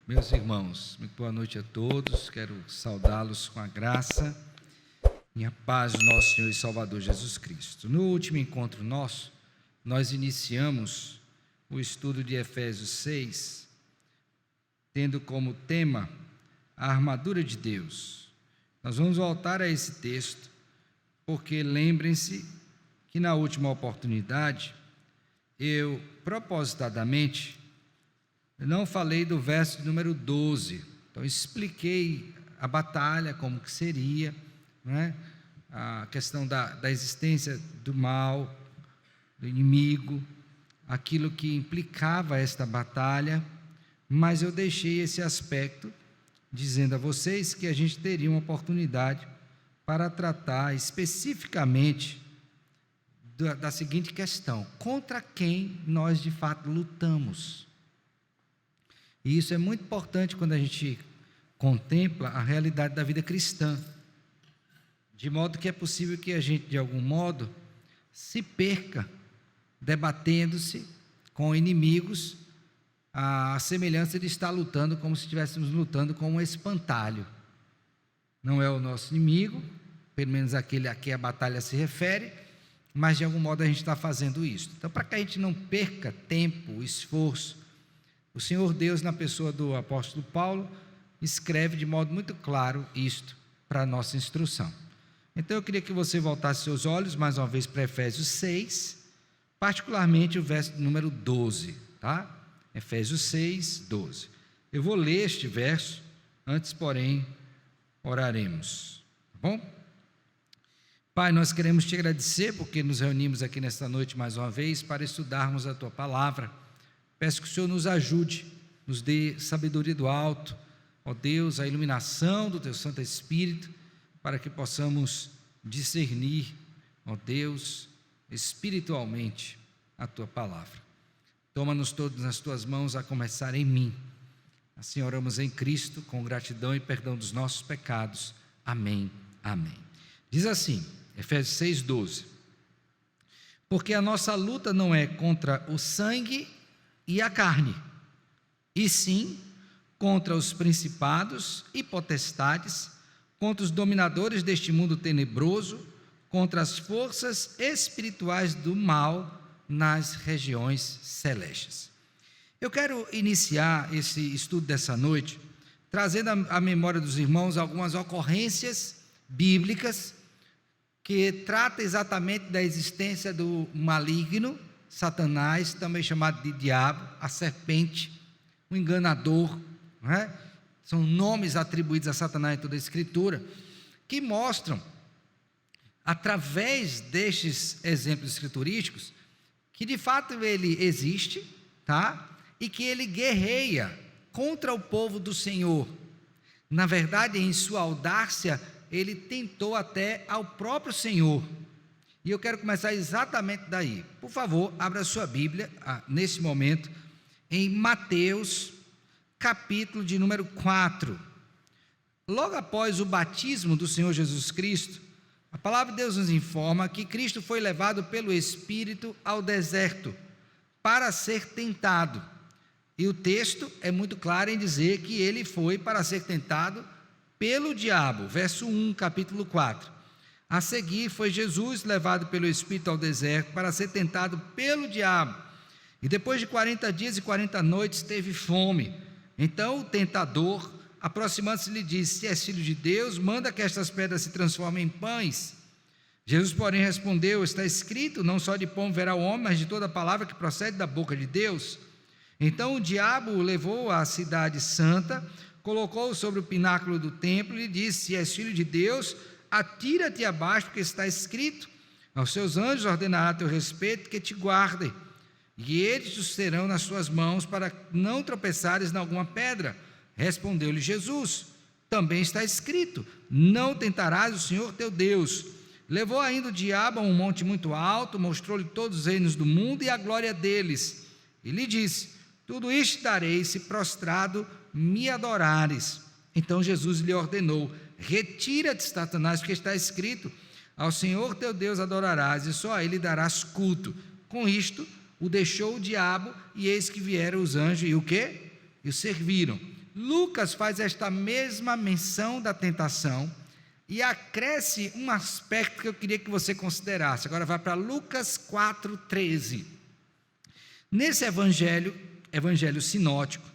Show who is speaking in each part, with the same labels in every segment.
Speaker 1: Meus irmãos, muito boa noite a todos. Quero saudá-los com a graça e a paz do nosso Senhor e Salvador Jesus Cristo. No último encontro nosso, nós iniciamos o estudo de Efésios 6, tendo como tema a armadura de Deus. Nós vamos voltar a esse texto, porque lembrem-se que na última oportunidade, eu propositadamente não falei do verso número 12, então expliquei a batalha, como que seria, né? A questão da existência do mal, do inimigo, aquilo que implicava esta batalha, mas eu deixei esse aspecto dizendo a vocês que a gente teria uma oportunidade para tratar especificamente da seguinte questão: contra quem nós de fato lutamos? E isso é muito importante quando a gente contempla a realidade da vida cristã, de modo que é possível que a gente, de algum modo, se perca debatendo-se com inimigos, a semelhança de estar lutando como se estivéssemos lutando com um espantalho. Não é o nosso inimigo, pelo menos aquele a que a batalha se refere, mas de algum modo a gente está fazendo isso. Então, para que a gente não perca tempo, esforço, o Senhor Deus, na pessoa do apóstolo Paulo, escreve de modo muito claro isto para a nossa instrução. Então eu queria que você voltasse seus olhos mais uma vez para Efésios 6, particularmente o verso número 12, tá? Efésios 6, 12. Eu vou ler este verso, antes, porém, oraremos, tá bom? Pai, nós queremos te agradecer porque nos reunimos aqui nesta noite mais uma vez para estudarmos a tua palavra. Peço que o Senhor nos ajude, nos dê sabedoria do alto, ó Deus, a iluminação do teu Santo Espírito, para que possamos discernir, ó Deus, espiritualmente a tua palavra. Toma-nos todos nas tuas mãos, a começar em mim. Assim oramos em Cristo, com gratidão e perdão dos nossos pecados. Amém, amém. Diz assim, Efésios 6, 12: porque a nossa luta não é contra o sangue e a carne, e sim contra os principados e potestades, contra os dominadores deste mundo tenebroso, contra as forças espirituais do mal nas regiões celestes. Eu quero iniciar esse estudo dessa noite trazendo à memória dos irmãos algumas ocorrências bíblicas que tratam exatamente da existência do maligno, Satanás, também chamado de diabo, a serpente, o enganador, não é? São nomes atribuídos a Satanás em toda a Escritura, que mostram, através destes exemplos escriturísticos, que de fato ele existe, tá? E que ele guerreia contra o povo do Senhor. Na verdade, em sua audácia, ele tentou até ao próprio Senhor. E eu quero começar exatamente daí. Por favor, abra sua Bíblia, nesse momento, em Mateus, capítulo de número 4. Logo após o batismo do Senhor Jesus Cristo, a palavra de Deus nos informa que Cristo foi levado pelo Espírito ao deserto para ser tentado. E o texto é muito claro em dizer que ele foi para ser tentado pelo diabo. Verso 1, capítulo 4. A seguir foi Jesus levado pelo Espírito ao deserto para ser tentado pelo diabo. E depois de 40 dias e 40 noites teve fome. Então o tentador, aproximando-se, lhe disse: se és filho de Deus, manda que estas pedras se transformem em pães. Jesus, porém, respondeu: está escrito, não só de pão viverá o homem, mas de toda palavra que procede da boca de Deus. Então o diabo o levou à cidade santa, colocou-o sobre o pináculo do templo e lhe disse: se és filho de Deus, atira-te abaixo, porque está escrito: aos seus anjos ordenará a teu respeito que te guardem, e eles te susterão nas suas mãos, para não tropeçares em alguma pedra. Respondeu-lhe Jesus: também está escrito: não tentarás o Senhor teu Deus. Levou ainda o diabo a um monte muito alto, mostrou-lhe todos os reinos do mundo e a glória deles, e lhe disse: tudo isto darei se prostrado me adorares. Então Jesus lhe ordenou: retira-te, Satanás, porque está escrito: ao Senhor teu Deus adorarás, e só a ele darás culto. Com isto, o deixou o diabo, e eis que vieram os anjos, e o quê? E o serviram. Lucas faz esta mesma menção da tentação e acresce um aspecto que eu queria que você considerasse. Agora vai para Lucas 4,13. Nesse evangelho sinótico,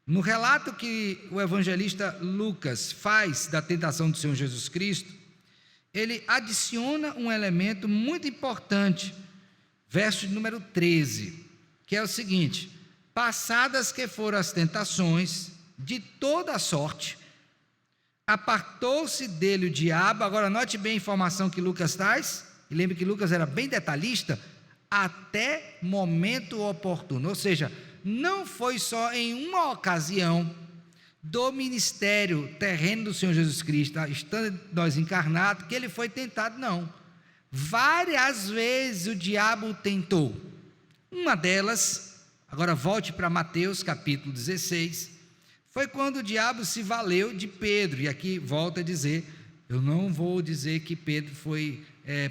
Speaker 1: no relato que o evangelista Lucas faz da tentação do Senhor Jesus Cristo, ele adiciona um elemento muito importante, verso número 13, que é o seguinte: passadas que foram as tentações de toda a sorte, apartou-se dele o diabo. Agora note bem a informação que Lucas traz, e lembre que Lucas era bem detalhista, até momento oportuno, ou seja, não foi só em uma ocasião do ministério terreno do Senhor Jesus Cristo, estando nós encarnados, que ele foi tentado, não. Várias vezes o diabo o tentou. Uma delas, agora volte para Mateus capítulo 16, foi quando o diabo se valeu de Pedro, e aqui volta a dizer, eu não vou dizer que Pedro foi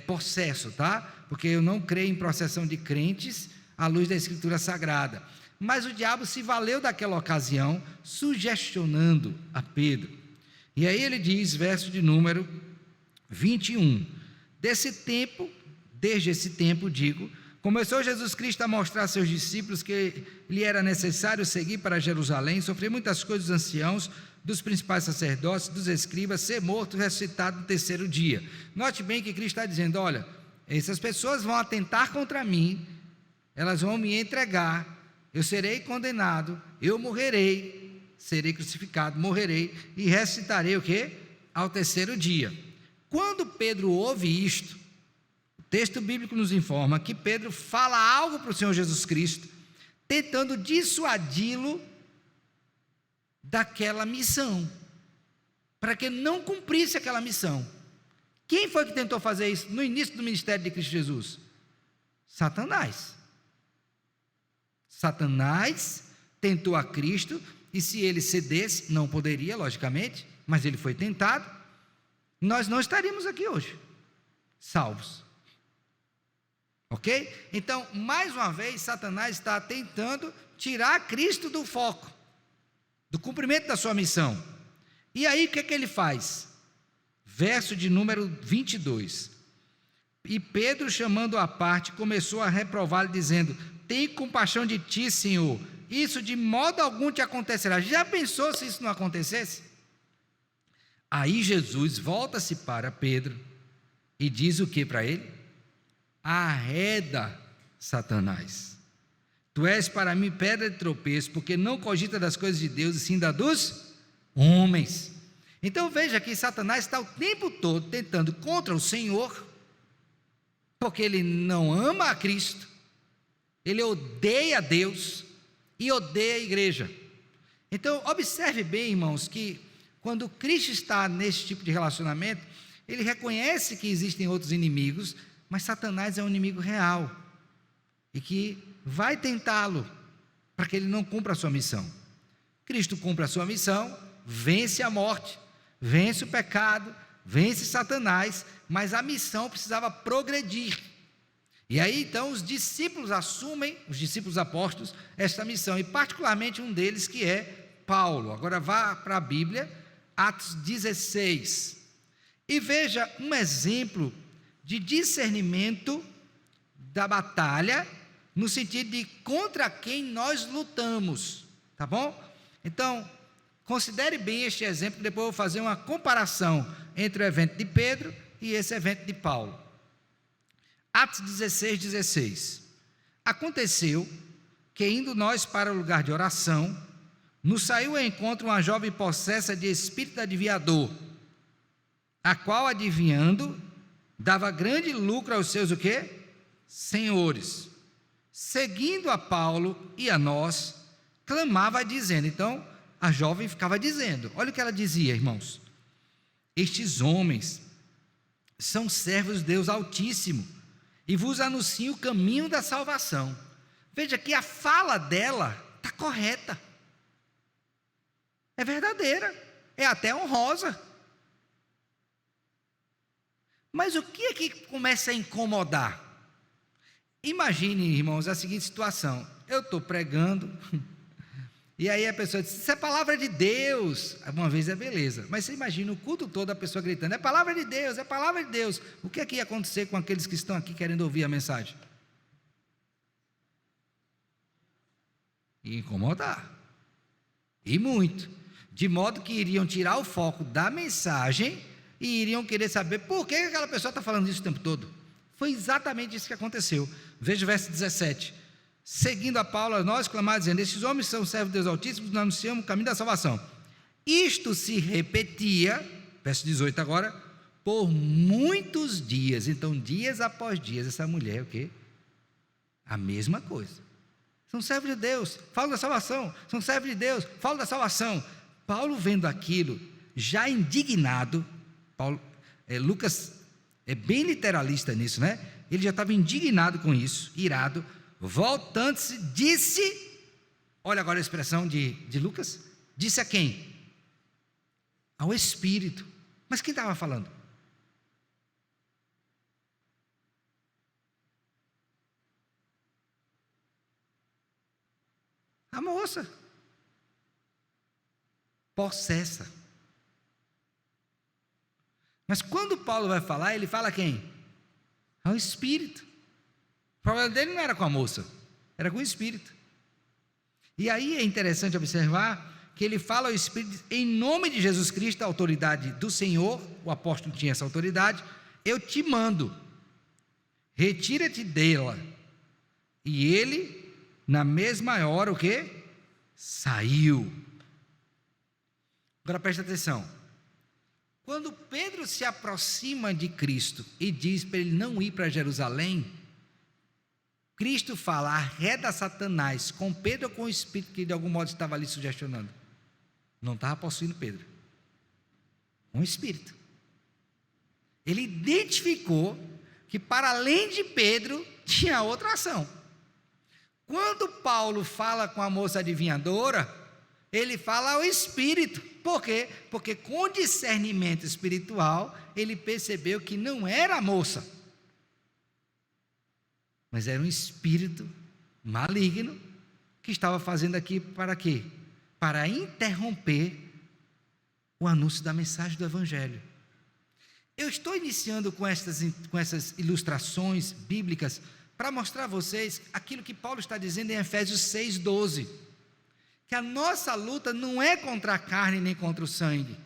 Speaker 1: possesso, tá? Porque eu não creio em possessão de crentes à luz da Escritura Sagrada. Mas o diabo se valeu daquela ocasião, sugestionando a Pedro. E aí ele diz, verso de número 21, desde esse tempo, começou Jesus Cristo a mostrar a seus discípulos que lhe era necessário seguir para Jerusalém, sofrer muitas coisas dos anciãos, dos principais sacerdotes, dos escribas, ser morto, ressuscitado no terceiro dia. Note bem que Cristo está dizendo, olha, essas pessoas vão atentar contra mim, elas vão me entregar, eu serei condenado, eu morrerei, serei crucificado, morrerei e ressuscitarei o quê? Ao terceiro dia. Quando Pedro ouve isto, o texto bíblico nos informa que Pedro fala algo para o Senhor Jesus Cristo, tentando dissuadi-lo daquela missão, para que não cumprisse aquela missão. Quem foi que tentou fazer isso no início do ministério de Cristo Jesus? Satanás. Satanás tentou a Cristo, e se ele cedesse, não poderia, logicamente, mas ele foi tentado, nós não estaríamos aqui hoje, salvos. Ok? Então, mais uma vez, Satanás está tentando tirar Cristo do foco, do cumprimento da sua missão. E aí, o que é que ele faz? Verso de número 22. E Pedro, chamando-o à parte, começou a reprová-lo, dizendo, tem compaixão de ti, Senhor, isso de modo algum te acontecerá. Já pensou se isso não acontecesse? Aí Jesus volta-se para Pedro e diz o que para ele? Arreda, Satanás, tu és para mim pedra de tropeço, porque não cogita das coisas de Deus, e sim da dos homens. Então veja que Satanás está o tempo todo tentando contra o Senhor, porque ele não ama a Cristo, ele odeia a Deus e odeia a igreja. Então observe bem, irmãos, que quando Cristo está nesse tipo de relacionamento, ele reconhece que existem outros inimigos, mas Satanás é um inimigo real, e que vai tentá-lo, para que ele não cumpra a sua missão. Cristo cumpre a sua missão, vence a morte, vence o pecado, vence Satanás, mas a missão precisava progredir. E aí então os discípulos assumem, os discípulos apóstolos, esta missão, e particularmente um deles que é Paulo. Agora vá para a Bíblia, Atos 16, e veja um exemplo de discernimento da batalha, no sentido de contra quem nós lutamos, tá bom? Então, considere bem este exemplo, depois eu vou fazer uma comparação entre o evento de Pedro e esse evento de Paulo. Atos 16. Aconteceu que, indo nós para o lugar de oração, nos saiu ao encontro uma jovem possessa de espírito adivinhador, a qual, adivinhando, dava grande lucro aos seus o quê? Senhores. Seguindo a Paulo e a nós, clamava dizendo, então a jovem ficava dizendo, olha o que ela dizia, irmãos, estes homens são servos de Deus Altíssimo, e vos anuncio o caminho da salvação. Veja que a fala dela está correta, é verdadeira, é até honrosa. Mas o que é que começa a incomodar? Imagine, irmãos, a seguinte situação: eu estou pregando E aí a pessoa diz, isso é palavra de Deus. Uma vez é beleza, mas você imagina o culto todo a pessoa gritando, é palavra de Deus, é palavra de Deus. O que é que ia acontecer com aqueles que estão aqui querendo ouvir a mensagem? Ia incomodar, e muito, de modo que iriam tirar o foco da mensagem e iriam querer saber por que aquela pessoa está falando isso o tempo todo. Foi exatamente isso que aconteceu. Veja o verso 17. Seguindo a Paulo, nós clamamos dizendo, estes homens são servos de Deus Altíssimo, nós anunciamos o caminho da salvação. Isto se repetia, verso 18 agora, por muitos dias. Então, dias após dias, essa mulher, o quê? A mesma coisa. São servos de Deus, falam da salvação. São servos de Deus, falam da salvação. Paulo vendo aquilo, já indignado, Lucas é bem literalista nisso, né? Ele já estava indignado com isso, irado. Voltando-se, disse, olha agora a expressão de Lucas, disse a quem? Ao Espírito. Mas quem estava falando? A moça, possessa. Mas quando Paulo vai falar, ele fala a quem? Ao Espírito. O problema dele não era com a moça, era com o Espírito. E aí é interessante observar que ele fala ao Espírito, em nome de Jesus Cristo, a autoridade do Senhor, o apóstolo tinha essa autoridade, eu te mando, retira-te dela. E ele, na mesma hora, o quê? Saiu. Agora presta atenção. Quando Pedro se aproxima de Cristo e diz para ele não ir para Jerusalém, Cristo fala, arreda Satanás com Pedro ou com o Espírito que de algum modo estava ali sugestionando? Não estava possuindo Pedro, um Espírito. Ele identificou que para além de Pedro tinha outra ação. Quando Paulo fala com a moça adivinhadora, ele fala ao Espírito. Por quê? Porque com discernimento espiritual, ele percebeu que não era a moça, mas era um espírito maligno que estava fazendo aqui para quê? Para interromper o anúncio da mensagem do Evangelho. Eu estou iniciando com essas ilustrações bíblicas para mostrar a vocês aquilo que Paulo está dizendo em Efésios 6:12, que a nossa luta não é contra a carne nem contra o sangue,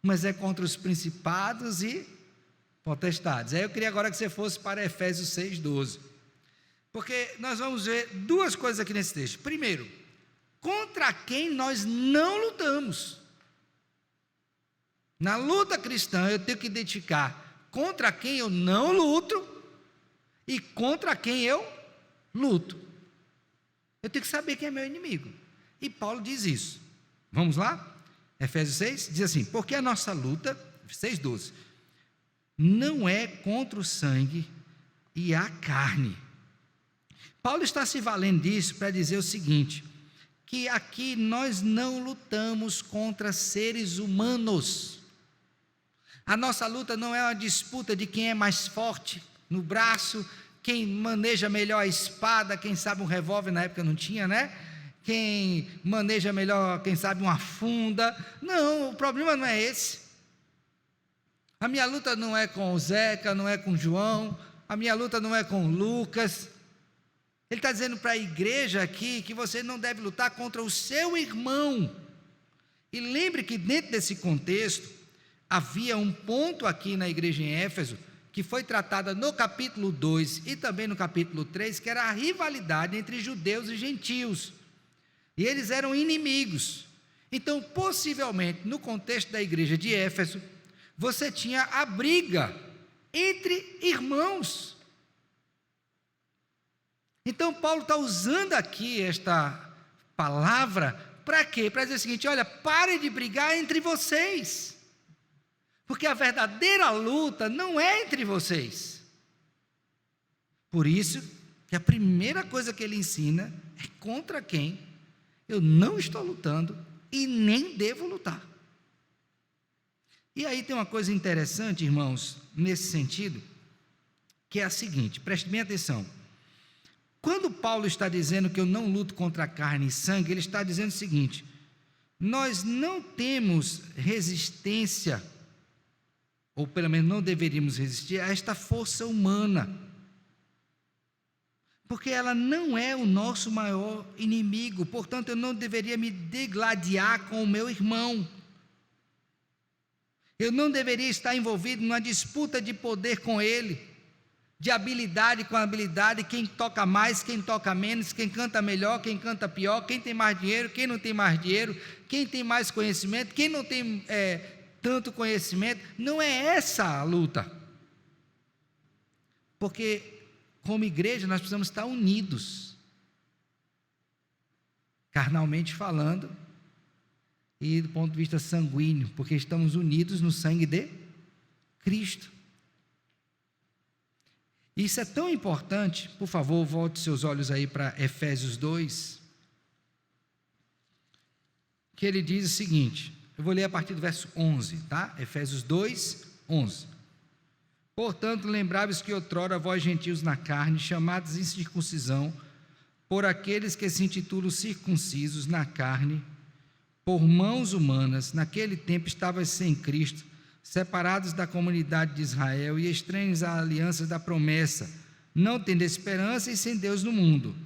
Speaker 1: mas é contra os principados e potestades. Aí eu queria agora que você fosse para Efésios 6:12, porque nós vamos ver duas coisas aqui nesse texto. Primeiro, contra quem nós não lutamos. Na luta cristã eu tenho que identificar contra quem eu não luto e contra quem eu luto. Eu tenho que saber quem é meu inimigo. E Paulo diz isso. Vamos lá? Efésios 6 diz assim, porque a nossa luta, 6:12, não é contra o sangue e a carne. Paulo está se valendo disso para dizer o seguinte, que aqui nós não lutamos contra seres humanos. A nossa luta não é uma disputa de quem é mais forte no braço, quem maneja melhor a espada, quem sabe um revólver, na época não tinha, né? Quem maneja melhor, quem sabe uma funda. Não, o problema não é esse. A minha luta não é com o Zeca, não é com o João, a minha luta não é com o Lucas. Ele está dizendo para a igreja aqui que você não deve lutar contra o seu irmão. E lembre que dentro desse contexto, havia um ponto aqui na igreja em Éfeso, que foi tratada no capítulo 2 e também no capítulo 3, que era a rivalidade entre judeus e gentios. E eles eram inimigos. Então, possivelmente, no contexto da igreja de Éfeso, você tinha a briga entre irmãos. Então, Paulo está usando aqui esta palavra, para quê? Para dizer o seguinte, olha, parem de brigar entre vocês, porque a verdadeira luta não é entre vocês. Por isso, que a primeira coisa que ele ensina é contra quem eu não estou lutando e nem devo lutar. E aí tem uma coisa interessante, irmãos, nesse sentido, que é a seguinte, preste bem atenção. Quando Paulo está dizendo que eu não luto contra carne e sangue, ele está dizendo o seguinte: nós não temos resistência, ou pelo menos não deveríamos resistir a esta força humana, porque ela não é o nosso maior inimigo. Portanto, eu não deveria me degladiar com o meu irmão, eu não deveria estar envolvido numa disputa de poder com ele, de habilidade com habilidade, quem toca mais, quem toca menos, quem canta melhor, quem canta pior, quem tem mais dinheiro, quem não tem mais dinheiro, quem tem mais conhecimento, quem não tem tanto conhecimento. Não é essa a luta, porque como igreja nós precisamos estar unidos, carnalmente falando e do ponto de vista sanguíneo, porque estamos unidos no sangue de Cristo. Isso é tão importante. Por favor, volte seus olhos aí para Efésios 2, que ele diz o seguinte, eu vou ler a partir do verso 11, tá? Efésios 2, 11. Portanto, lembrai-vos que outrora vós gentios na carne, chamados em circuncisão, por aqueles que se intitulam circuncisos na carne, por mãos humanas, naquele tempo estavais sem Cristo, separados da comunidade de Israel e estranhos à aliança da promessa, não tendo esperança e sem Deus no mundo.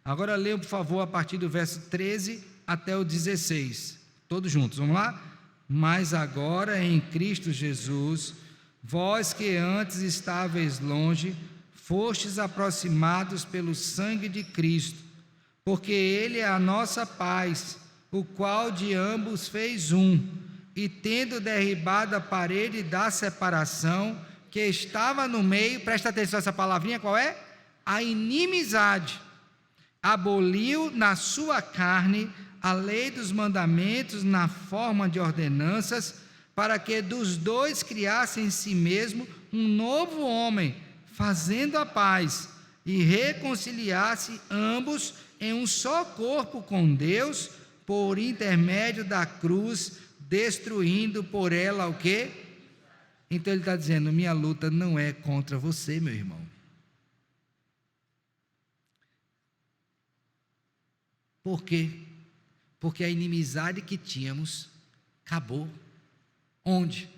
Speaker 1: Agora leiam, por favor, a partir do verso 13 até o 16, todos juntos, vamos lá? Mas agora em Cristo Jesus, vós que antes estáveis longe, fostes aproximados pelo sangue de Cristo, porque Ele é a nossa paz, o qual de ambos fez um, e tendo derribado a parede da separação que estava no meio, presta atenção essa palavrinha, qual é? A inimizade, aboliu na sua carne a lei dos mandamentos na forma de ordenanças, para que dos dois criasse em si mesmo um novo homem, fazendo a paz, e reconciliasse ambos em um só corpo com Deus, por intermédio da cruz, destruindo por ela o quê? Então ele está dizendo, minha luta não é contra você, meu irmão. Por quê? Porque a inimizade que tínhamos acabou. Onde?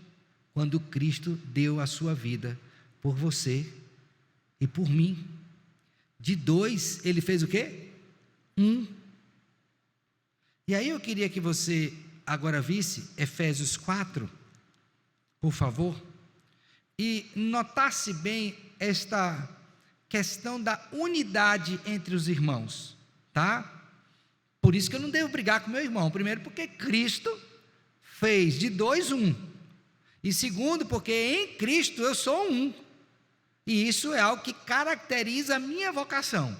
Speaker 1: Quando Cristo deu a sua vida por você e por mim. De dois, ele fez o quê? Um. E aí eu queria que você agora visse Efésios 4, por favor, e notasse bem esta questão da unidade entre os irmãos, tá? Por isso que eu não devo brigar com meu irmão. Primeiro, porque Cristo fez de dois um, e segundo, porque em Cristo eu sou um, e isso é algo que caracteriza a minha vocação,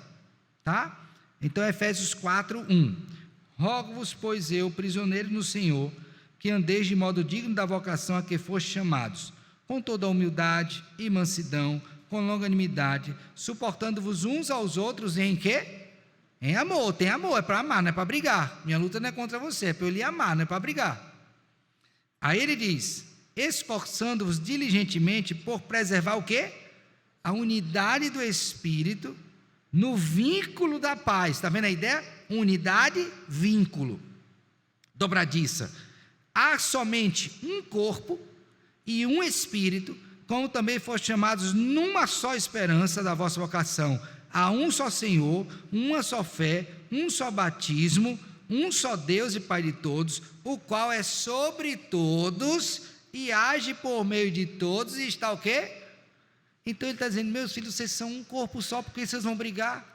Speaker 1: tá? Então Efésios 4, 1, rogo-vos, pois eu, prisioneiro no Senhor, que andeis de modo digno da vocação a que fostes chamados, com toda a humildade e mansidão, com longanimidade, suportando-vos uns aos outros em quê? Em amor. Tem amor, é para amar, não é para brigar. Minha luta não é contra você, é para eu lhe amar, não é para brigar. Aí ele diz, esforçando-vos diligentemente por preservar o quê? A unidade do Espírito no vínculo da paz. Está vendo a ideia? Unidade, vínculo, dobradiça. Há somente um corpo e um Espírito, como também foram chamados numa só esperança da vossa vocação. Há um só Senhor, uma só fé, um só batismo, um só Deus e Pai de todos, o qual é sobre todos e age por meio de todos, e está o quê? Então ele está dizendo, meus filhos, vocês são um corpo só, porque vocês vão brigar?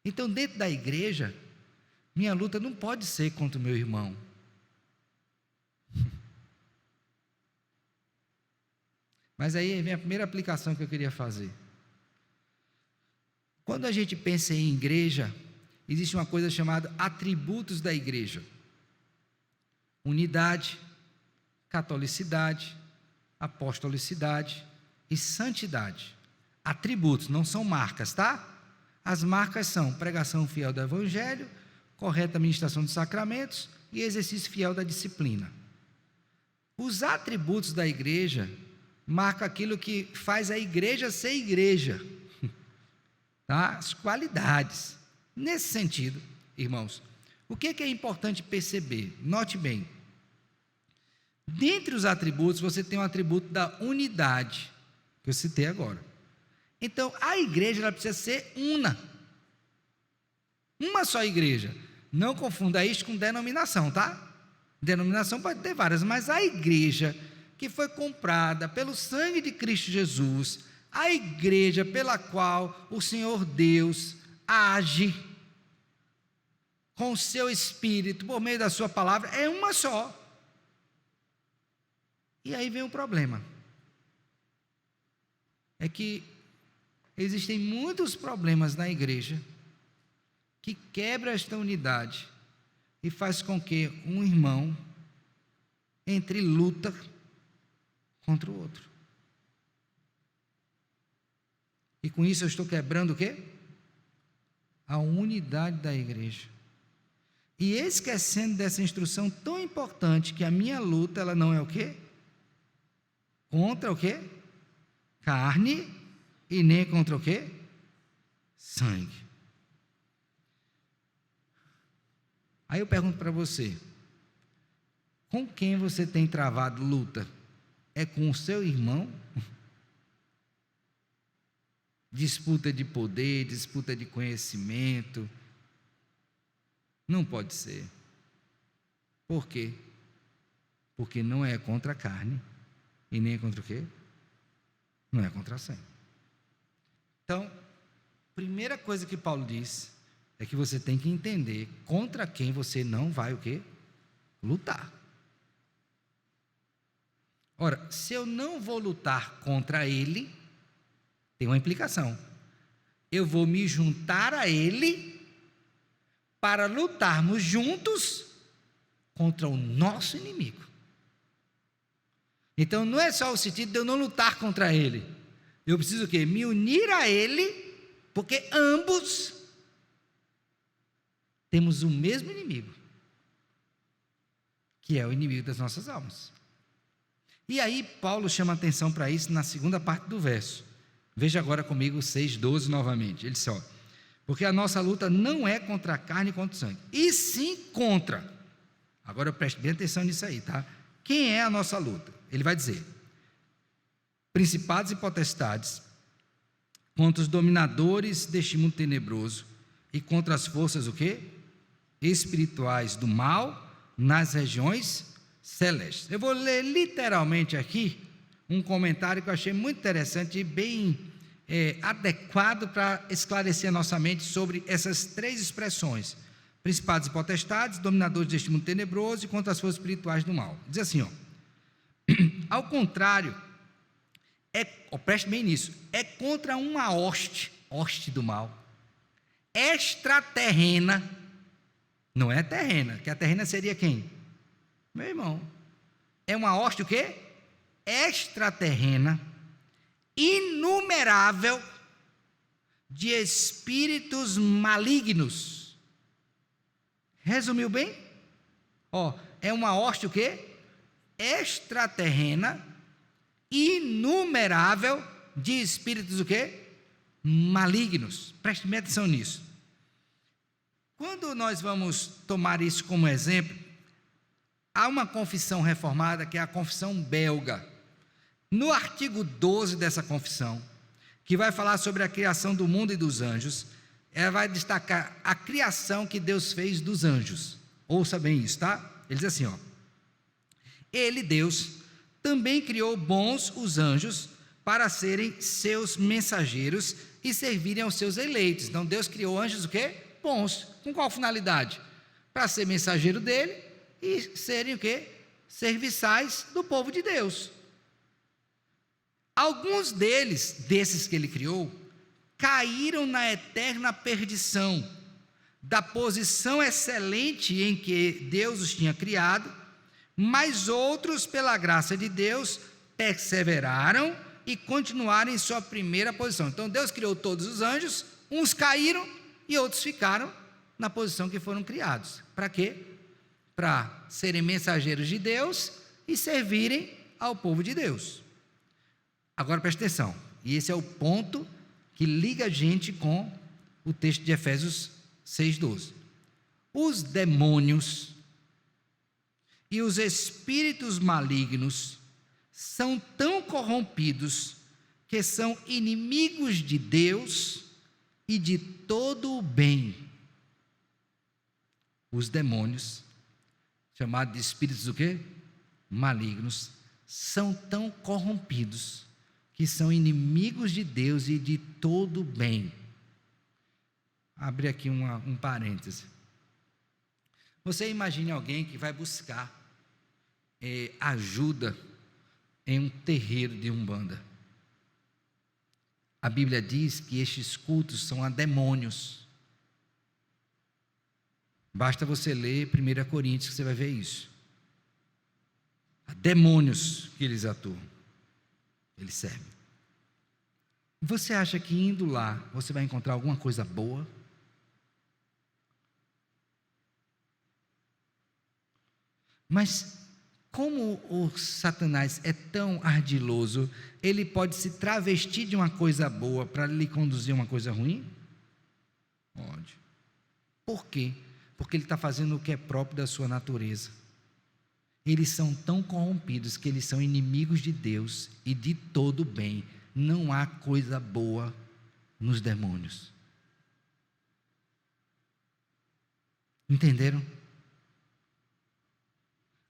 Speaker 1: Então dentro da igreja, minha luta não pode ser contra o meu irmão. Mas aí vem a primeira aplicação que eu queria fazer. Quando a gente pensa em igreja, existe uma coisa chamada atributos da igreja: unidade, catolicidade, apostolicidade e santidade. Atributos, não são marcas, tá? As marcas são pregação fiel do evangelho, correta administração dos sacramentos e exercício fiel da disciplina. Os atributos da igreja marcam aquilo que faz a igreja ser igreja. tá? As qualidades. Nesse sentido, irmãos, o que é importante perceber? Note bem, dentre os atributos, você tem o atributo da unidade, que eu citei agora. Então, a igreja ela precisa ser uma só igreja. Não confunda isso com denominação, tá? Denominação pode ter várias, mas a igreja que foi comprada pelo sangue de Cristo Jesus, a igreja pela qual o Senhor Deus age com o seu Espírito, por meio da sua palavra, é uma só. E aí vem o problema. É que existem muitos problemas na igreja que quebra esta unidade e faz com que um irmão entre em luta contra o outro. E com isso eu estou quebrando o quê? A unidade da igreja. E esquecendo dessa instrução tão importante, que a minha luta, ela não é o quê? Contra o quê? Carne, e nem contra o quê? Sangue. Aí eu pergunto para você, com quem você tem travado luta? É com o seu irmão? Disputa de poder, disputa de conhecimento? Não pode ser. Por quê? Porque não é contra a carne, e nem é contra o quê? Não é contra a sangue. Então, primeira coisa que Paulo diz é que você tem que entender contra quem você não vai o quê? Lutar. Ora, se eu não vou lutar contra ele, tem uma implicação. Eu vou me juntar a ele para lutarmos juntos contra o nosso inimigo. Então não é só o sentido de eu não lutar contra ele. Eu preciso o quê? Me unir a ele, porque ambos temos o mesmo inimigo, que é o inimigo das nossas almas. E aí Paulo chama atenção para isso na segunda parte do verso. Veja agora comigo 6,12 novamente. Ele diz, ó, porque a nossa luta não é contra a carne e contra o sangue, e sim contra. Agora eu presto bem atenção nisso aí, tá? Quem é a nossa luta? Ele vai dizer, principados e potestades, contra os dominadores deste mundo tenebroso, e contra as forças o quê? Espirituais do mal, nas regiões celestes. Eu vou ler literalmente aqui um comentário que eu achei muito interessante e bem adequado para esclarecer a nossa mente sobre essas três expressões: principados e potestades, dominadores deste mundo tenebroso e contra as forças espirituais do mal. Diz assim, ó, ao contrário, preste bem nisso, é contra uma hoste do mal, extraterrena, não é terrena, que a terrena seria quem? Meu irmão. É uma hoste o quê? Extraterrena, inumerável, de espíritos malignos. Resumiu bem? Ó, é uma hoste o quê? Extraterrena, inumerável, de espíritos o quê? Malignos. Preste bem atenção nisso. Quando nós vamos tomar isso como exemplo, há uma confissão reformada, que é a confissão belga. No artigo 12 dessa confissão, que vai falar sobre a criação do mundo e dos anjos, ela vai destacar a criação que Deus fez dos anjos. Ouça bem isso, tá? Ele diz assim, ó, ele, Deus, também criou bons os anjos para serem seus mensageiros e servirem aos seus eleitos. Então Deus criou anjos o quê? Bons. Com qual finalidade? Para ser mensageiro dele e serem o quê? Serviçais do povo de Deus. Alguns desses que ele criou, caíram na eterna perdição, da posição excelente em que Deus os tinha criado, mas outros, pela graça de Deus, perseveraram e continuaram em sua primeira posição. Então Deus criou todos os anjos, uns caíram e outros ficaram na posição que foram criados. Para quê? Para serem mensageiros de Deus e servirem ao povo de Deus. Agora preste atenção, e esse é o ponto que liga a gente com o texto de Efésios 6:12. Os demônios e os espíritos malignos são tão corrompidos que são inimigos de Deus e de todo o bem. Os demônios, chamados de espíritos o quê? Malignos, são tão corrompidos que são inimigos de Deus e de todo o bem. Abre aqui um parêntese. Você imagine alguém que vai buscar ajuda em um terreiro de Umbanda. A Bíblia diz que estes cultos são a demônios. Basta você ler 1 Coríntios que você vai ver isso. A demônios que eles atuam, eles servem. Você acha que indo lá você vai encontrar alguma coisa boa? Mas como o Satanás é tão ardiloso, ele pode se travestir de uma coisa boa para lhe conduzir a uma coisa ruim? Pode. Por quê? Porque ele está fazendo o que é próprio da sua natureza. Eles são tão corrompidos que eles são inimigos de Deus e de todo o bem. Não há coisa boa nos demônios. Entenderam?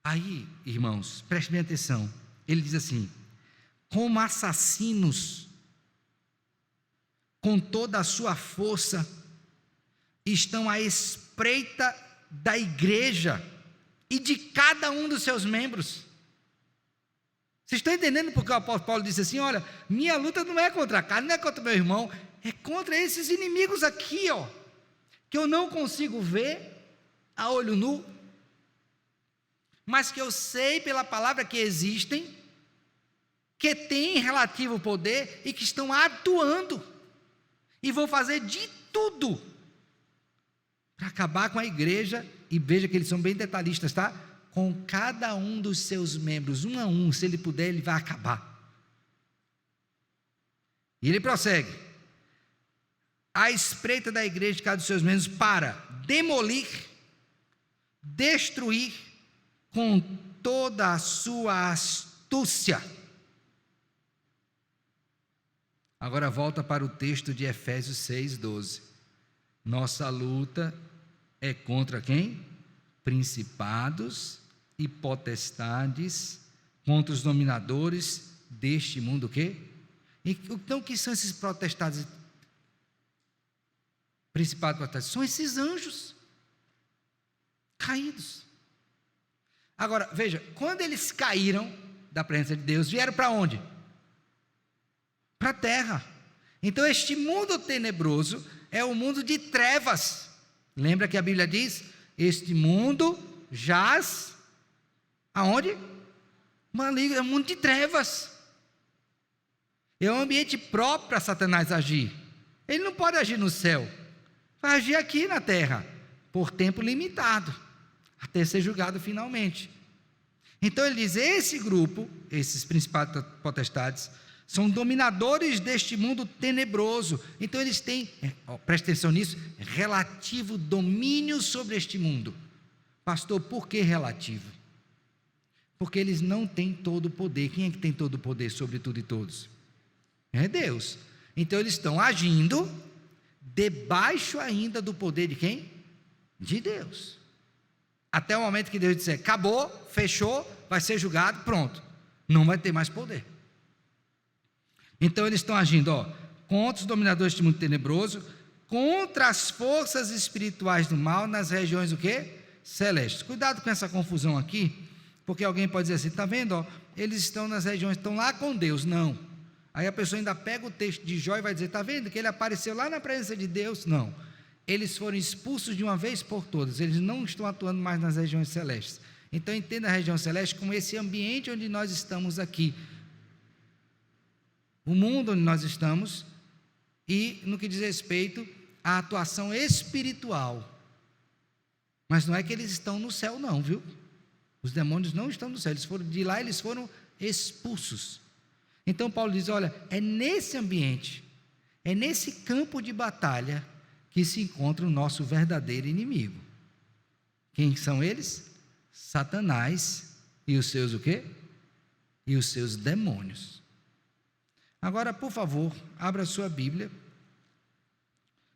Speaker 1: Aí, irmãos, prestem bem atenção. Ele diz assim: como assassinos, com toda a sua força, estão à espreita da igreja e de cada um dos seus membros. Vocês estão entendendo porque o apóstolo Paulo disse assim: olha, minha luta não é contra a carne, não é contra o meu irmão, é contra esses inimigos aqui, ó, que eu não consigo ver a olho nu, mas que eu sei pela palavra que existem, que têm relativo poder e que estão atuando, e vão fazer de tudo para acabar com a igreja. E veja que eles são bem detalhistas, tá? Com cada um dos seus membros, um a um, se ele puder, ele vai acabar. E ele prossegue: à espreita da igreja de cada um dos seus membros, para demolir, destruir com toda a sua astúcia. Agora volta para o texto de Efésios 6:12. Nossa luta é contra quem? Principados e potestades, contra os dominadores deste mundo, o quê? Então, o que são esses potestades? Principados e potestades? São esses anjos caídos. Agora, veja, quando eles caíram da presença de Deus, vieram para onde? Para a terra. Então, este mundo tenebroso é o mundo de trevas. Lembra que a Bíblia diz: este mundo jaz aonde? Maligno, é um mundo de trevas. É um ambiente próprio para Satanás agir. Ele não pode agir no céu, vai agir aqui na terra, por tempo limitado, até ser julgado finalmente. Então ele diz: esse grupo, esses principados potestades, são dominadores deste mundo tenebroso. Então eles têm, preste atenção nisso, relativo domínio sobre este mundo. Pastor, por que relativo? Porque eles não têm todo o poder. Quem é que tem todo o poder sobre tudo e todos? É Deus. Então eles estão agindo debaixo ainda do poder de quem? De Deus. Até o momento que Deus disser: acabou, fechou, vai ser julgado, pronto, não vai ter mais poder. Então eles estão agindo, contra os dominadores deste mundo tenebroso, contra as forças espirituais do mal nas regiões o quê? Celestes. Cuidado com essa confusão aqui, porque alguém pode dizer assim: está vendo, eles estão nas regiões, estão lá com Deus. Não. Aí a pessoa ainda pega o texto de Jó e vai dizer: está vendo que ele apareceu lá na presença de Deus? Não. Eles foram expulsos de uma vez por todas, eles não estão atuando mais nas regiões celestes. Então entenda a região celeste como esse ambiente onde nós estamos aqui, o mundo onde nós estamos, e no que diz respeito à atuação espiritual. Mas não é que eles estão no céu não, viu? Os demônios não estão no céu, eles foram de lá, eles foram expulsos. Então Paulo diz: olha, é nesse ambiente, É nesse campo de batalha que se encontra o nosso verdadeiro inimigo. Quem são eles? Satanás e os seus o quê? E os seus demônios. Agora, por favor, abra sua Bíblia.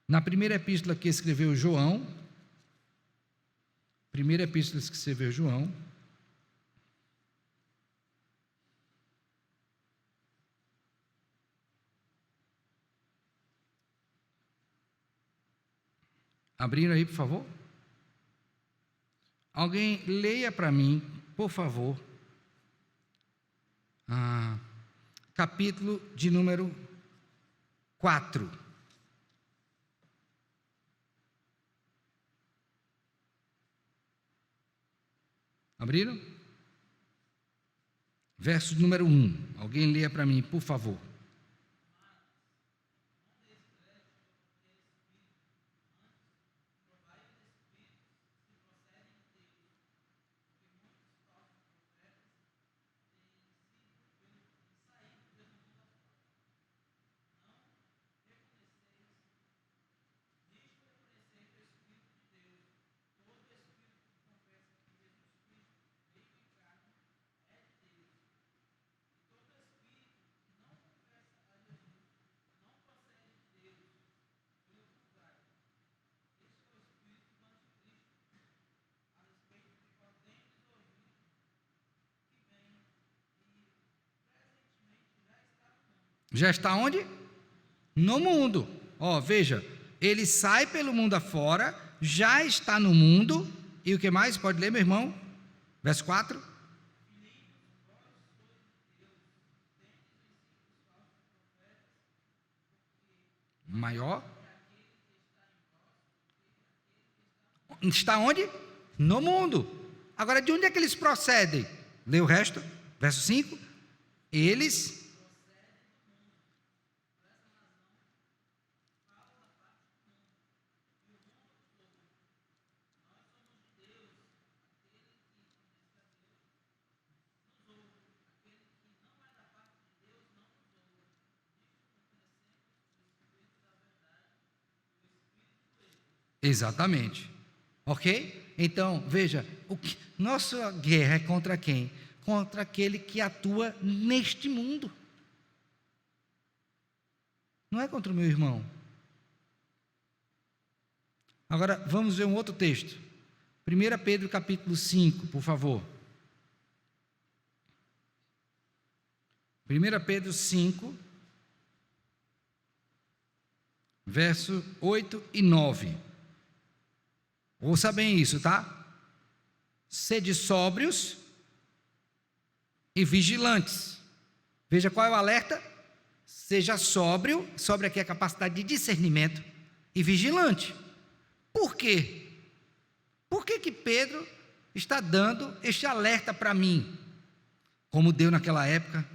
Speaker 1: Na primeira epístola que escreveu João, primeira epístola que escreveu João, abriram aí, por favor? Alguém leia para mim, por favor, capítulo de número 4. Abriram? Verso número 1. Alguém leia para mim, por favor. Já está onde? No mundo. Veja, ele sai pelo mundo afora, já está no mundo, e o que mais? Pode ler, meu irmão? Verso 4. Maior. Está onde? No mundo. Agora, de onde é que eles procedem? Lê o resto, verso 5. Eles... Exatamente. Ok? Então, veja, nossa guerra é contra quem? Contra aquele que atua neste mundo. Não é contra o meu irmão. Agora, vamos ver um outro texto. 1 Pedro capítulo 5, por favor. 1 Pedro 5, verso 8 e 9. Ouça bem isso, tá? Sede sóbrios e vigilantes. Veja qual é o alerta. Seja sóbrio, sóbrio aqui é a capacidade de discernimento, e vigilante. Por quê? Por que Pedro está dando este alerta para mim? Como deu naquela época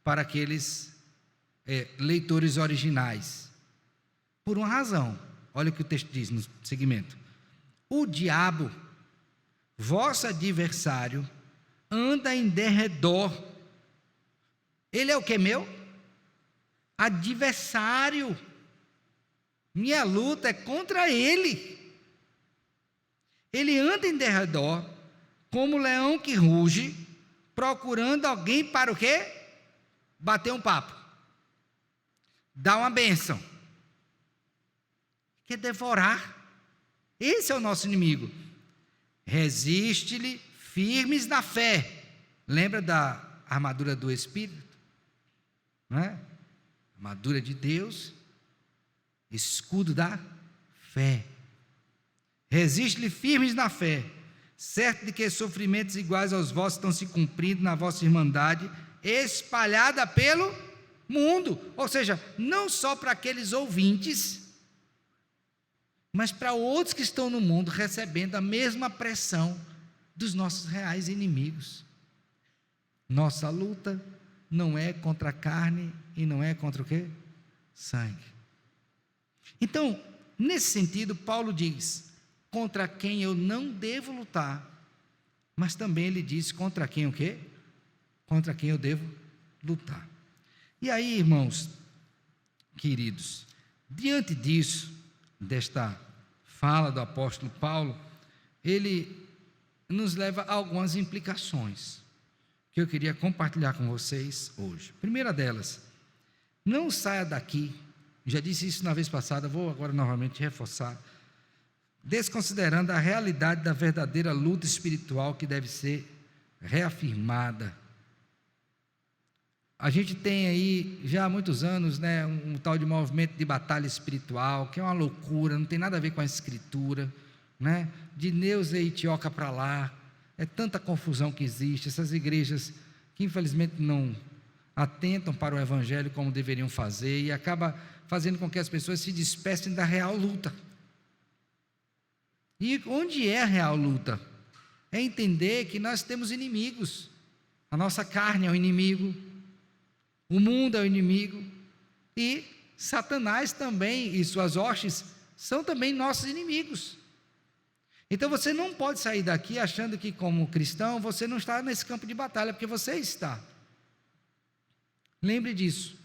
Speaker 1: para aqueles leitores originais. Por uma razão. Olha o que o texto diz no segmento. O diabo, vosso adversário, anda em derredor. Ele é o que meu? Adversário. Minha luta é contra ele. Ele anda em derredor, como leão que ruge, procurando alguém para o quê? Bater um papo. Dar uma bênção. Quer devorar. Esse é o nosso inimigo. Resiste-lhe firmes na fé. Lembra da armadura do Espírito? Não é? Armadura de Deus, escudo da fé. Resiste-lhe firmes na fé, certo de que sofrimentos iguais aos vossos estão se cumprindo na vossa irmandade, espalhada pelo mundo. Ou seja, não só para aqueles ouvintes, mas para outros que estão no mundo recebendo a mesma pressão dos nossos reais inimigos. Nossa luta não é contra a carne e não é contra o quê? Sangue. Então, nesse sentido, Paulo diz, contra quem eu não devo lutar, mas também ele diz, contra quem o quê? Contra quem eu devo lutar. E aí, irmãos, queridos, Diante disso, desta fala do apóstolo Paulo, ele nos leva a algumas implicações que eu queria compartilhar com vocês hoje. Primeira delas, não saia daqui, já disse isso na vez passada, vou agora novamente reforçar, desconsiderando a realidade da verdadeira luta espiritual que deve ser reafirmada. A gente tem aí já há muitos anos, né, um tal de movimento de batalha espiritual, que é uma loucura, não tem nada a ver com a escritura, né? De Neuza e Itioca para lá, é tanta confusão que existe, essas igrejas que infelizmente não atentam para o evangelho como deveriam fazer, e acaba fazendo com que as pessoas se despertem da real luta. E onde é a real luta? É entender que nós temos inimigos, a nossa carne é o inimigo, o mundo é o inimigo, e Satanás também e suas hostes são também nossos inimigos. Então você não pode sair daqui achando que, como cristão, você não está nesse campo de batalha, porque você está. Lembre disso.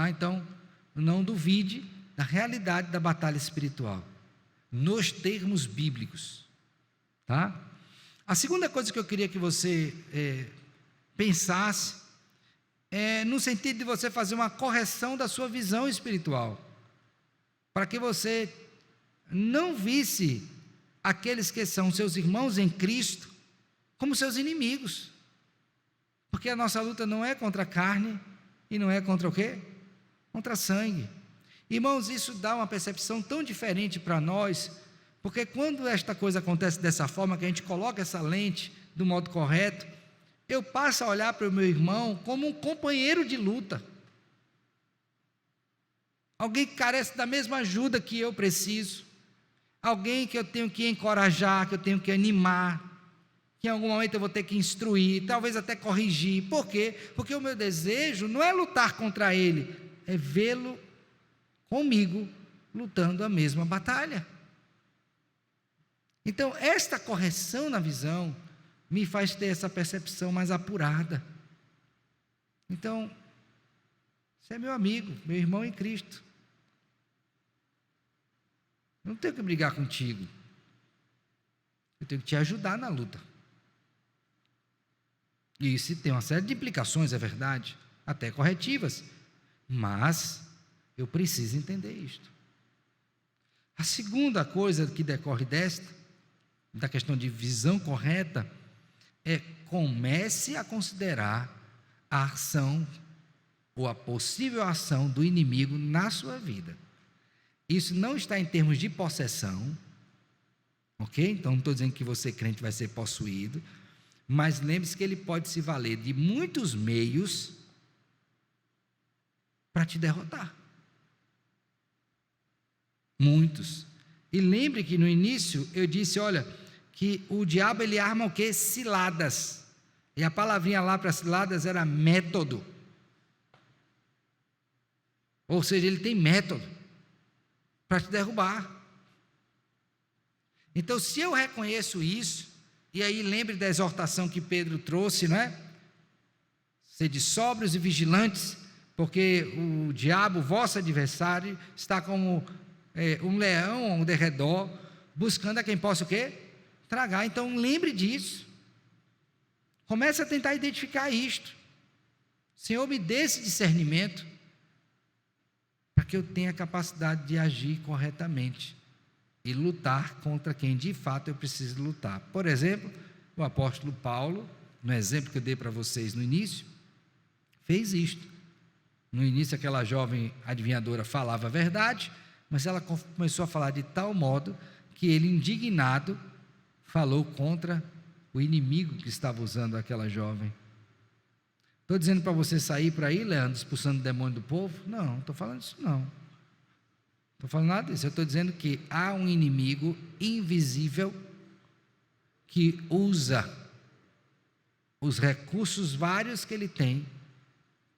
Speaker 1: Então, não duvide da realidade da batalha espiritual, nos termos bíblicos. Tá? A segunda coisa que eu queria que você pensasse no sentido de você fazer uma correção da sua visão espiritual, para que você não visse aqueles que são seus irmãos em Cristo como seus inimigos, porque a nossa luta não é contra a carne e não é contra o quê? Contra sangue. Irmãos, isso dá uma percepção tão diferente para nós, porque quando esta coisa acontece dessa forma, que a gente coloca essa lente do modo correto, eu passo a olhar para o meu irmão como um companheiro de luta, alguém que carece da mesma ajuda que eu preciso, alguém que eu tenho que encorajar, que eu tenho que animar, que em algum momento eu vou ter que instruir, talvez até corrigir. Por quê? Porque o meu desejo não é lutar contra ele, é vê-lo comigo lutando a mesma batalha. Então, esta correção na visão me faz ter essa percepção mais apurada. Então, você é meu amigo, meu irmão em Cristo. Eu não tenho que brigar contigo. Eu tenho que te ajudar na luta. E isso tem uma série de implicações, é verdade, até corretivas. Mas eu preciso entender isto. A segunda coisa que decorre da questão de visão correta, comece a considerar a ação ou a possível ação do inimigo na sua vida. Isso não está em termos de possessão, ok? Então não estou dizendo que você crente vai ser possuído, mas lembre-se que ele pode se valer de muitos meios para te derrotar. Muitos. E lembre que no início eu disse, olha, que o diabo ele arma o quê? Ciladas. E a palavrinha lá para ciladas era método. Ou seja, ele tem método para te derrubar. Então, se eu reconheço isso, e aí lembre da exortação que Pedro trouxe, não é? Sede sóbrios e vigilantes, porque o diabo, vosso adversário, está como um leão ao derredor, buscando a quem possa o quê? Tragar. Então lembre disso, comece a tentar identificar isto. Senhor, me dê esse discernimento, para que eu tenha a capacidade de agir corretamente, e lutar contra quem de fato eu preciso lutar. Por exemplo, o apóstolo Paulo, no exemplo que eu dei para vocês no início, fez isto. No início aquela jovem adivinhadora falava a verdade, mas ela começou a falar de tal modo, que ele indignado, falou contra o inimigo que estava usando aquela jovem. Estou dizendo para você sair por aí, Leandro, expulsando o demônio do povo? Não estou falando isso não. Não estou falando nada disso. Eu estou dizendo que há um inimigo invisível que usa os recursos vários que ele tem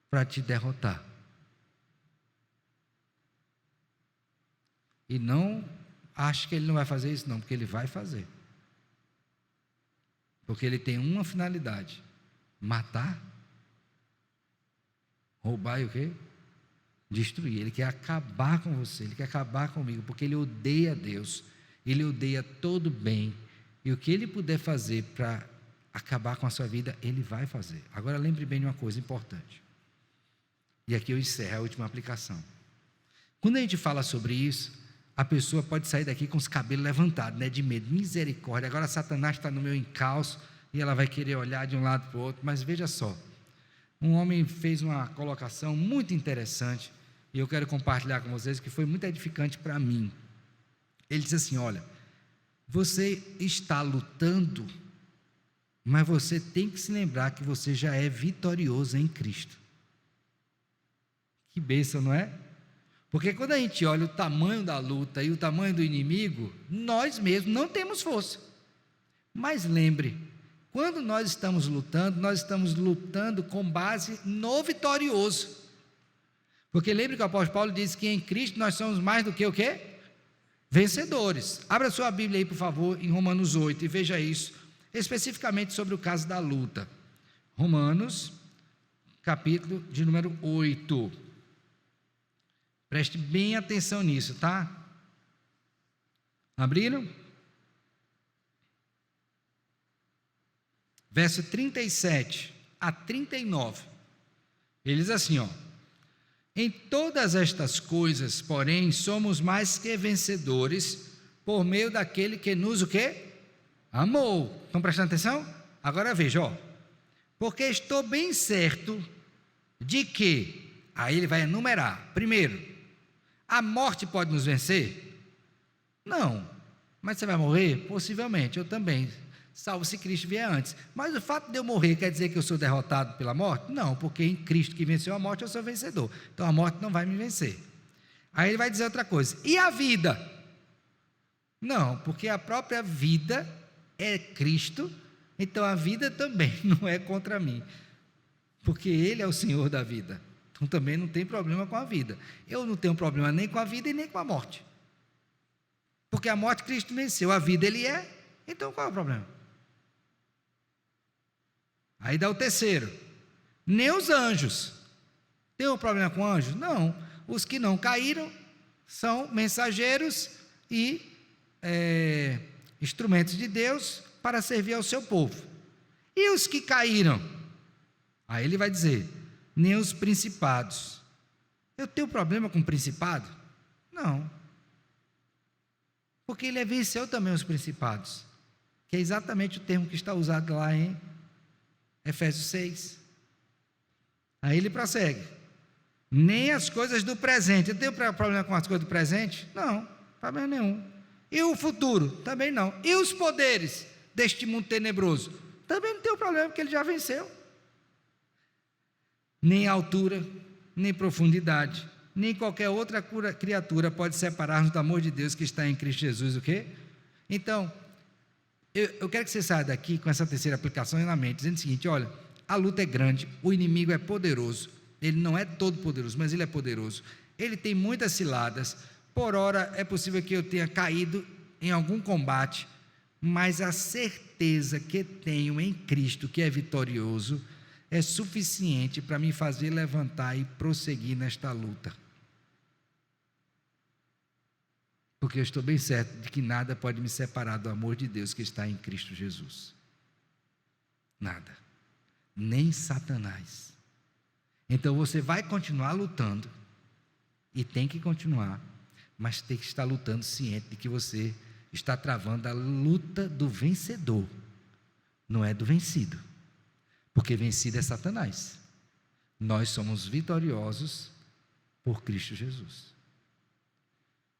Speaker 1: para te derrotar. E não acho que ele não vai fazer isso não, porque ele vai fazer. Porque ele tem uma finalidade: matar, roubar e o quê? destruir, ele quer acabar com você, ele quer acabar comigo, porque ele odeia Deus, ele odeia todo bem, e o que ele puder fazer para acabar com a sua vida, ele vai fazer. Agora lembre bem de uma coisa importante, e aqui eu encerro a última aplicação. Quando a gente fala sobre isso, a pessoa pode sair daqui com os cabelos levantados, né, de medo, misericórdia, agora Satanás está no meu encalço, e ela vai querer olhar de um lado para o outro. Mas veja só, um homem fez uma colocação muito interessante, e eu quero compartilhar com vocês, que foi muito edificante para mim. Ele disse assim: olha, você está lutando, mas você tem que se lembrar que você já é vitorioso em Cristo. Que bênção, não é? Porque quando a gente olha o tamanho da luta e o tamanho do inimigo, nós mesmos não temos força. Mas lembre, quando nós estamos lutando com base no vitorioso. Porque lembre que o apóstolo Paulo diz que em Cristo nós somos mais do que o quê? Vencedores. Abra sua Bíblia aí, por favor, em Romanos 8, e veja isso, especificamente sobre o caso da luta. Romanos, capítulo de número 8. Preste bem atenção nisso, tá? Abriram? Verso 37 a 39. Ele diz assim, ó: em todas estas coisas, porém, somos mais que vencedores por meio daquele que nos o quê? Amou. Estão prestando atenção? Agora veja, ó: porque estou bem certo de que, aí ele vai enumerar, primeiro, a morte pode nos vencer? Não. Mas você vai morrer? Possivelmente, eu também, salvo se Cristo vier antes. Mas o fato de eu morrer quer dizer que eu sou derrotado pela morte? Não, porque em Cristo que venceu a morte, eu sou vencedor. Então a morte não vai me vencer. Aí ele vai dizer outra coisa: e a vida? Não, porque a própria vida é Cristo, então a vida também não é contra mim, porque Ele é o Senhor da vida. Então também não tem problema com a vida. Eu não tenho problema nem com a vida e nem com a morte, porque a morte Cristo venceu, a vida Ele é, então qual é o problema? Aí dá o terceiro: nem os anjos. Tem um problema com anjos? Não. Os que não caíram são mensageiros e instrumentos de Deus para servir ao seu povo. E os que caíram? Aí ele vai dizer: nem os principados. Eu tenho problema com principado? Não. Porque ele venceu também os principados, que é exatamente o termo que está usado lá em Efésios 6. Aí ele prossegue: nem as coisas do presente. Eu tenho problema com as coisas do presente? Não, problema nenhum. E o futuro? Também não. E os poderes deste mundo tenebroso? Também não tem problema, porque ele já venceu. Nem altura, nem profundidade, nem qualquer outra criatura pode separar-nos do amor de Deus que está em Cristo Jesus. O quê? Então, eu quero que você saia daqui com essa terceira aplicação na mente, dizendo o seguinte: olha, a luta é grande, o inimigo é poderoso, ele não é todo poderoso, mas ele é poderoso, ele tem muitas ciladas. Por ora é possível que eu tenha caído em algum combate, mas a certeza que tenho em Cristo, que é vitorioso, é suficiente para me fazer levantar e prosseguir nesta luta. Porque eu estou bem certo de que nada pode me separar do amor de Deus que está em Cristo Jesus. Nada. Nem Satanás. Então você vai continuar lutando, e tem que continuar, mas tem que estar lutando ciente de que você está travando a luta do vencedor, não é do vencido, porque vencido é Satanás. Nós somos vitoriosos por Cristo Jesus.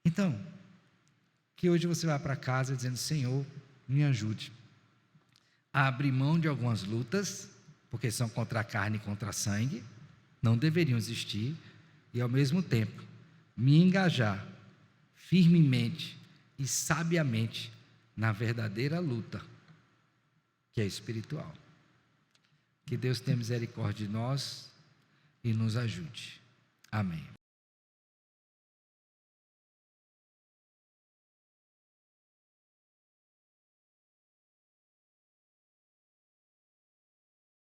Speaker 1: Então, que hoje você vá para casa dizendo: Senhor, me ajude a abrir mão de algumas lutas, porque são contra a carne e contra a sangue, não deveriam existir, e ao mesmo tempo me engajar firmemente e sabiamente na verdadeira luta, que é espiritual. Que Deus tenha misericórdia de nós e nos ajude. Amém.